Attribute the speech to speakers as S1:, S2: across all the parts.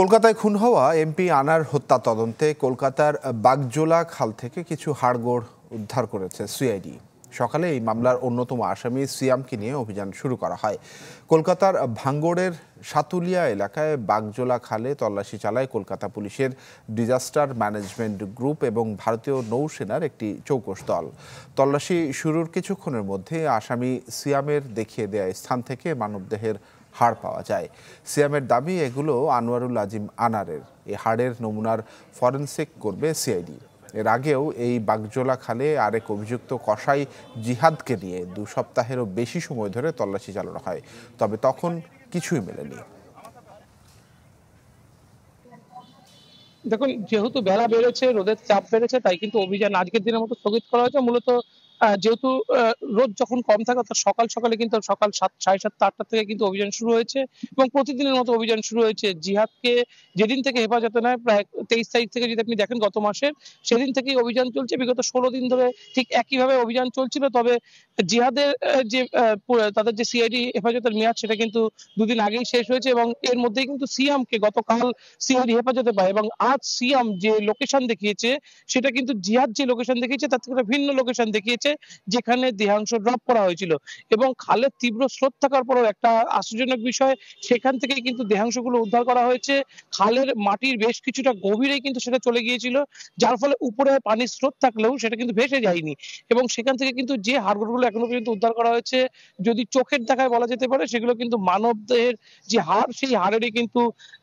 S1: কলকাতায় খুন হওয়া এমপি আনার হত্যা তদন্তে কলকাতার বাগজোলা খাল থেকে কিছু হাড়গোড় উদ্ধার করেছে সিআইডি। সকালে এই মামলার অন্যতম আসামি সিয়ামকে নিয়ে অভিযান শুরু করা হয়। কলকাতার ভাঙ্গড়ের সাতুলিয়া এলাকায় বাগজোলা খালে তল্লাশি চালায় কলকাতা পুলিশের ডিজাস্টার ম্যানেজমেন্ট গ্রুপ এবং ভারতীয় নৌসেনার একটি চৌকস দল। তল্লাশি শুরুর কিছুক্ষণের মধ্যে আসামি সিয়ামের দেখিয়ে দেয়া স্থান থেকে মানবদেহের হাড় পাওয়া যায়। সিয়ামের দাবি এগুলো আনোয়ারুল আজিম আনারের। এই হাড়ের নমুনার ফরেনসিক করবে সিআইডি। এর আগেও এই বাগজোলা খালে আরেক অভিযুক্ত কসাই জিহাদকে নিয়ে 2 সপ্তাহেরও বেশি সময় ধরে তল্লাশি চালানো হয়, তবে তখন কিছুই মেলেনি।
S2: দেখুন, যেহেতু বেলা বেড়েছে, রোদের চাপ বেড়েছে, তাই কিন্তু অভিযান আজকের দিনের মতো স্থগিত করা হয়েছে। মূলত যেহেতু রোদ যখন কম থাকে অর্থাৎ সকালে কিন্তু সকাল 7:30 8টা থেকে কিন্তু অভিযান শুরু হয়েছে এবং প্রতিদিনের মতো অভিযান শুরু হয়েছে। জিহাদকে যেদিন থেকে হেফাজতে নেয় প্রায় 23 তারিখ থেকে যদি আপনি দেখেন গত মাসের, সেদিন থেকেই অভিযান চলছে। বিগত 16 দিন ধরে ঠিক একইভাবে অভিযান চলছিল। তবে জিহাদের যে তাদের যে সিআইডি হেফাজতের মেয়াদ সেটা কিন্তু 2 দিন আগেই শেষ হয়েছে এবং এর মধ্যেই কিন্তু সিয়ামকে গতকাল সিআইডি হেফাজতে পায় এবং আজ সিয়াম যে লোকেশন দেখিয়েছে সেটা কিন্তু জিহাদ যে লোকেশন দেখিয়েছে তার থেকে ভিন্ন লোকেশন দেখিয়েছে, যেখানে দেহাংশ ড্রপ করা হয়েছিল। এবং খালের তীব্র স্রোত থাকার পরেও একটা আশ্চর্যজনক বিষয়, সেখান থেকেই কিন্তু দেহাংশগুলো উদ্ধার করা হয়েছে। খালের মাটির বেশ কিছুটা গভীরেই কিন্তু সেটা চলে গিয়েছিল, যার ফলে উপরে পানির স্রোত থাকলেও সেটা কিন্তু ভেসে যায়নি। এবং সেখান থেকে কিন্তু যে হাড়গোড়গুলো এখনো পর্যন্ত উদ্ধার করা হয়েছে, যদি চোখের দেখায় বলা যেতে পারে, সেগুলো কিন্তু মানবদেহের যে হাড়, সেই হাড়েরই কিন্তু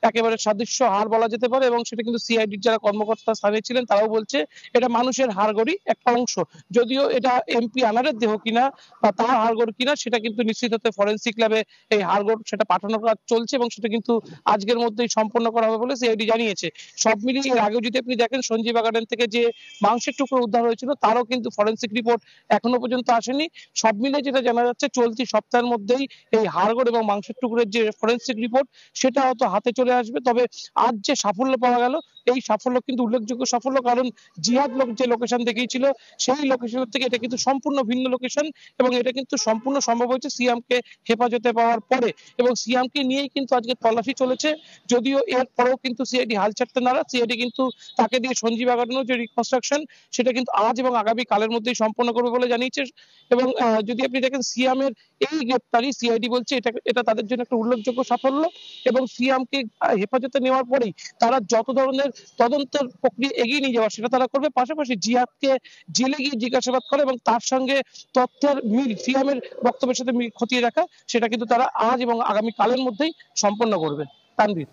S2: একেবারে সাদৃশ্য হাড় বলা যেতে পারে। এবং সেটা কিন্তু সিআইডির যারা কর্মকর্তা স্থানে ছিলেন তারাও বলছে এটা মানুষের হাড়গোড়ই একটা অংশ। যদিও এটা এমপি আনারের দেহ কিনা বা তার হাড়গোড় কিনা সেটা কিন্তু নিশ্চিত হতে ফরেনসিক ল্যাবে এই হাড়গোড় সেটা পাঠানোর কাজ চলছে এবং সেটা কিন্তু আজকের মধ্যেই সম্পন্ন করা হবে বলে সিআইডি জানিয়েছে। সব মিলিয়ে এর আগেও যদি আপনি দেখেন সঞ্জীবা গার্ডেন থেকে যে মাংসের টুকরো উদ্ধার হয়েছিল তারও কিন্তু ফরেনসিক রিপোর্ট এখনো পর্যন্ত আসেনি। সব মিলিয়ে যেটা জানা যাচ্ছে চলতি সপ্তাহের মধ্যেই এই হাড়গোড় এবং মাংসের টুকরোর যে ফরেনসিক রিপোর্ট সেটা হয়তো হাতে চলে আসবে। তবে আজ যে সাফল্য পাওয়া গেল, এই সাফল্য কিন্তু উল্লেখযোগ্য সাফল্য, কারণ জিহাদ যে লোকেশন দেখিয়েছিল সেই লোকেশনের থেকে এটা কিন্তু সম্পূর্ণ ভিন্ন লোকেশন এবং এটা কিন্তু সম্পূর্ণ সম্ভব হয়েছে সিয়ামকে হেফাজতে পাওয়ার পরে। এবং সিয়ামকে নিয়েই কিন্তু আজকে তল্লাশি চলেছে। যদিও এর পরেও কিন্তু সিআইডি হাল ছাড়তে নারাজ। সিআইডি কিন্তু তাকে দিয়ে সঞ্জীবা গার্ডেনের যে রিকনস্ট্রাকশন সেটা কিন্তু আজ এবং আগামী কালের মধ্যেই সম্পন্ন করবে বলে জানিয়েছে। এবং যদি আপনি দেখেন সিয়ামের এই গ্রেপ্তারি, সিআইডি বলছে এটা তাদের জন্য একটা উল্লেখযোগ্য সাফল্য এবং সিয়ামকে হেফাজতে নেওয়ার পরেই তারা যত ধরনের তদন্তের প্রক্রিয়া এগিয়ে নিয়ে যাওয়া সেটা তারা করবে। পাশাপাশি জিহাদকে জেলে গিয়ে জিজ্ঞাসাবাদ করে এবং তার সঙ্গে তথ্যের মিল, সিয়ামের বক্তব্যের সাথে মিল খতিয়ে রাখা, সেটা কিন্তু তারা আজ এবং আগামী কালের মধ্যেই সম্পন্ন করবে। তানভীর।